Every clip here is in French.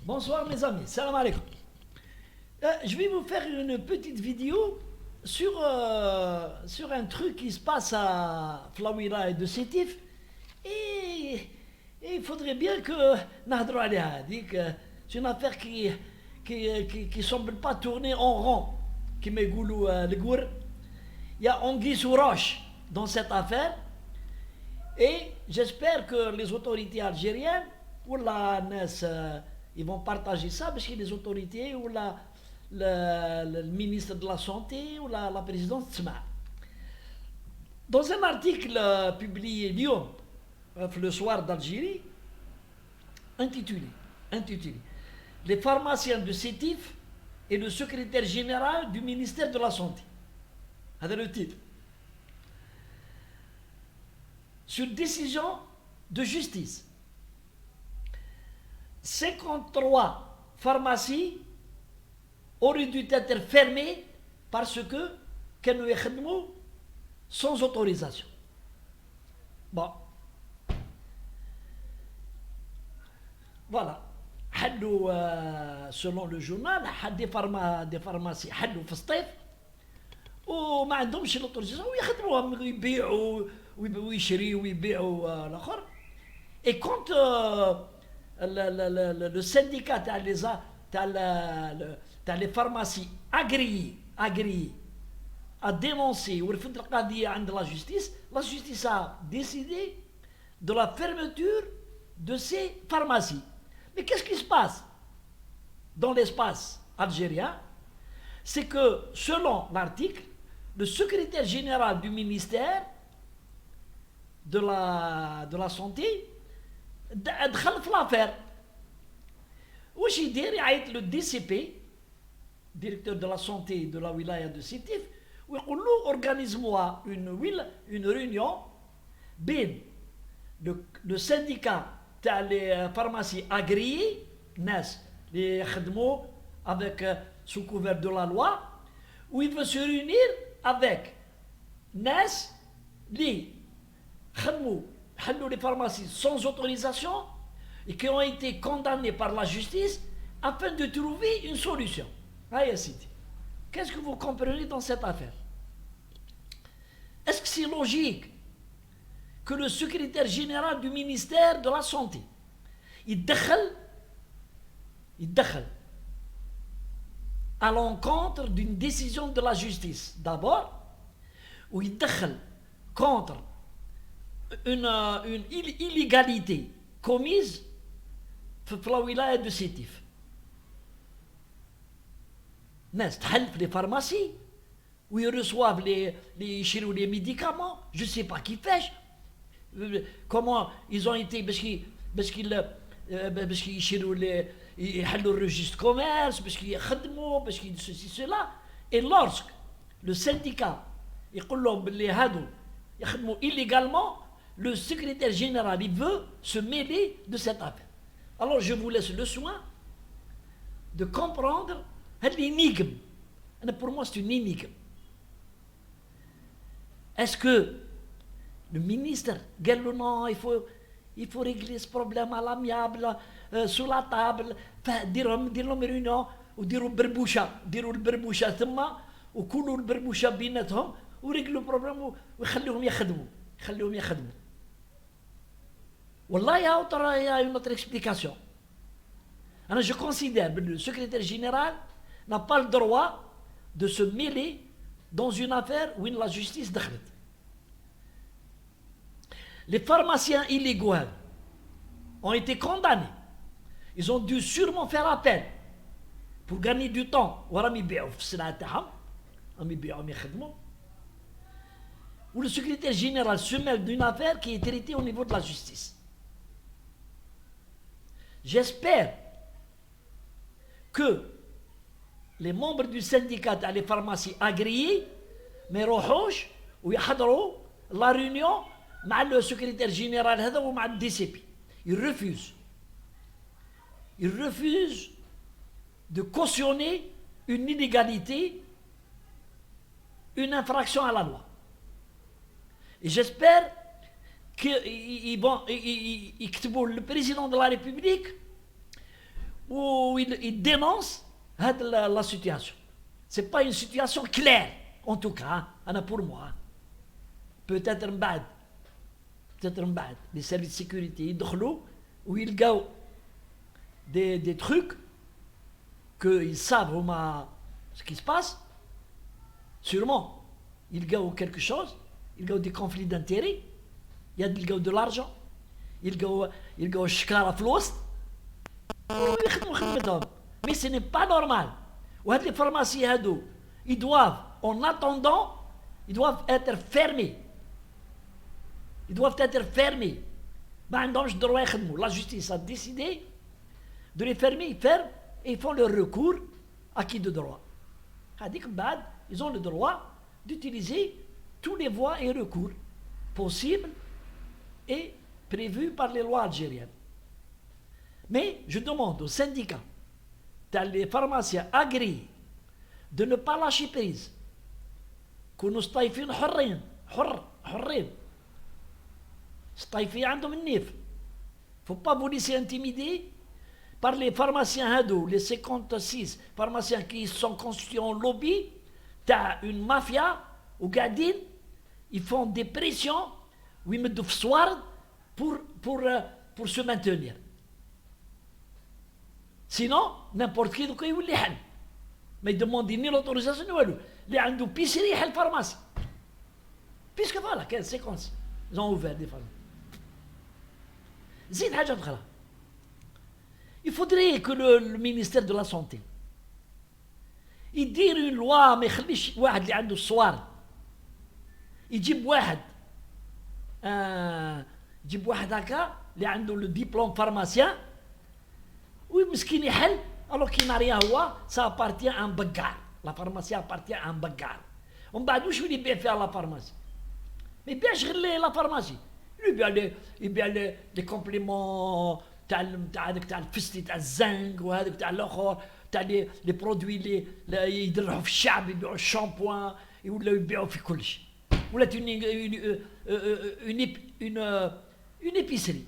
Bonsoir mes amis, salam alaikum. Je vais vous faire une petite vidéo sur un truc qui se passe à Flawira et de Sétif. Et, et il faudrait bien que Nahdrou Aliha dit que c'est une affaire qui semble pas tourner en rond. Qui me goulou le gour. Il y a anguille sous roche dans cette affaire. Et j'espère que les autorités algériennes ou la NES ils vont partager ça parce que les autorités ou le ministre de la Santé ou la présidence tsma. Dans un article publié Lyon le soir d'Algérie intitulé Les pharmaciens de Sétif et le secrétaire général du ministère de la Santé. C'est le titre. Sur décision de justice, 53 pharmacies auraient dû être fermées parce que كانوا يخدموا sans autorisation. Bon. Voilà. Selon le journal, des pharmacies حلوا في الصيف وما عندهمش l'autorisation ويخدموهم يبيعوا ويشريوا ويبيعوا الاخر. Et quand le syndicat les pharmacies agréées a dénoncé ورفض القضية عند la justice a décidé de la fermeture de ces pharmacies. Mais qu'est-ce qui se passe dans l'espace algérien? C'est que selon l'article, le secrétaire général du ministère de la santé دخل في l'affaire. واش يدير يعيط le DCP directeur de la santé de la wilaya de Sétif ويقول له organise-moi une réunion بين le syndicat تاع les pharmacies agréées ناس اللي يخدموا avec sous couvert de la loi où il veut se réunir avec ناس اللي خدموا حلوا les pharmacies sans autorisation et qui ont été condamnés par la justice afin de trouver une solution. Qu'est-ce que vous comprenez dans cette affaire? Est-ce que c'est logique que le secrétaire général du ministère de la Santé il دخل à l'encontre d'une décision de la justice d'abord, ou il دخل contre une illégalité commise في la wilaya de Sétif. ناس تحل في les pharmacies où ils reçoivent les médicaments, je ne sais pas qui fait, comment ils ont été parce qu'ils يشيروا يحلوا le registre commerce, parce qu'ils يخدموا, parce qu'ils ceci cela. Et lorsque le syndicat يقول لهم باللي هادو يخدموا illégalement, le secrétaire général il veut se mêler de cette affaire. Alors je vous laisse le soin de comprendre l'énigme. Pour moi c'est une énigme. Est-ce que le ministre قال له non, il faut régler ce problème à l'amiable sur la table, دير لهم réunion وديروا البربوشه ثم وكلوا البربوشه بيناتهم وريقلوا البروبليم ويخليهم يخدموا. Wallah, il y a une autre explication. Alors je considère que le secrétaire général n'a pas le droit de se mêler dans une affaire où la justice دخلت. Les pharmaciens illégaux ont été condamnés. Ils ont dû sûrement faire appel pour gagner du temps. وراهم يبيعوا في السلعة تاعهم. راهم يبيعوا يخدموا. Où le secrétaire général se mêle d'une affaire qui est traitée au niveau de la justice. J'espère que les membres du syndicat à les pharmacies agréées ما يروحوش ويحضروا la réunion مع le secrétaire général هذا ومع le DCP. Ils refusent de cautionner une illégalité, une infraction à la loi. Et j'espère qu'ils vont يكتبوا le président de la République où il dénonce la situation. Ce n'est pas une situation claire, en tout cas, pour moi. Peut-être les services de sécurité, ils découvrent où ils gagnent des trucs qu'ils savent ce qui se passe. Sûrement, ils gagnent quelque chose, ils gagnent des conflits d'intérêts, ils gagnent de l'argent, ils gagnent shkara flost. Mais ce n'est pas normal. Les pharmacies, ils doivent, en attendant, ils doivent être fermés. Ils doivent être fermés. La justice a décidé de les fermer, ils ferment et ils font leur recours acquis de droit. Ils ont le droit d'utiliser tous les voies et recours possibles et prévus par les lois algériennes. Mais je demande aux syndicats, les pharmaciens agréés, de ne pas lâcher prise. كونوا سطايفين حرين سطايفين عندهم النيف. Faut pas vous laisser intimider par les pharmaciens les 56 pharmaciens qui sont constitués en lobby. T'as une mafia ou gadin, ils font des pressions où ils mettent soir pour se maintenir. Sinon, n'importe qui doit يولي حل. ما يدموندي ni l'autorisation ni والو. اللي عنده بيسري يحل pharmacie. Puisque voilà, 56 ils ont ouvert des pharmacies. زيد حاجة أخرى. Il faudrait que le ministère de la Santé يدير une loi ما يخليش واحد اللي عنده الصوارد يجيب واحد هكا اللي عنده le diplôme pharmacien ومسكين يحل alors qu'il n'a rien هو ça appartient à un بقار. La pharmacie appartient à un بقار. ومن بعد واش يولي يبيع فيها لا فارماسي؟ ما يبيعش غير لا فارماسي، يبيع لي كومبليمون تاع الفستي تاع الزنك وهذاك تاع الاخر تاع لي برودوي اللي يدرعوا في الشعب، يبيعوا الشامبوان ولا يبيعوا في كل شيء. ولات اون ايبيسري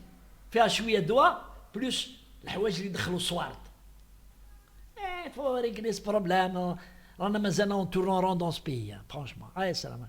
فيها شويه دواء بلوس الحوايج اللي يدخلوا الصوارد. Il faut régler ce problème. On a maintenant tourné en rond dans ce pays, franchement. Allez, salam.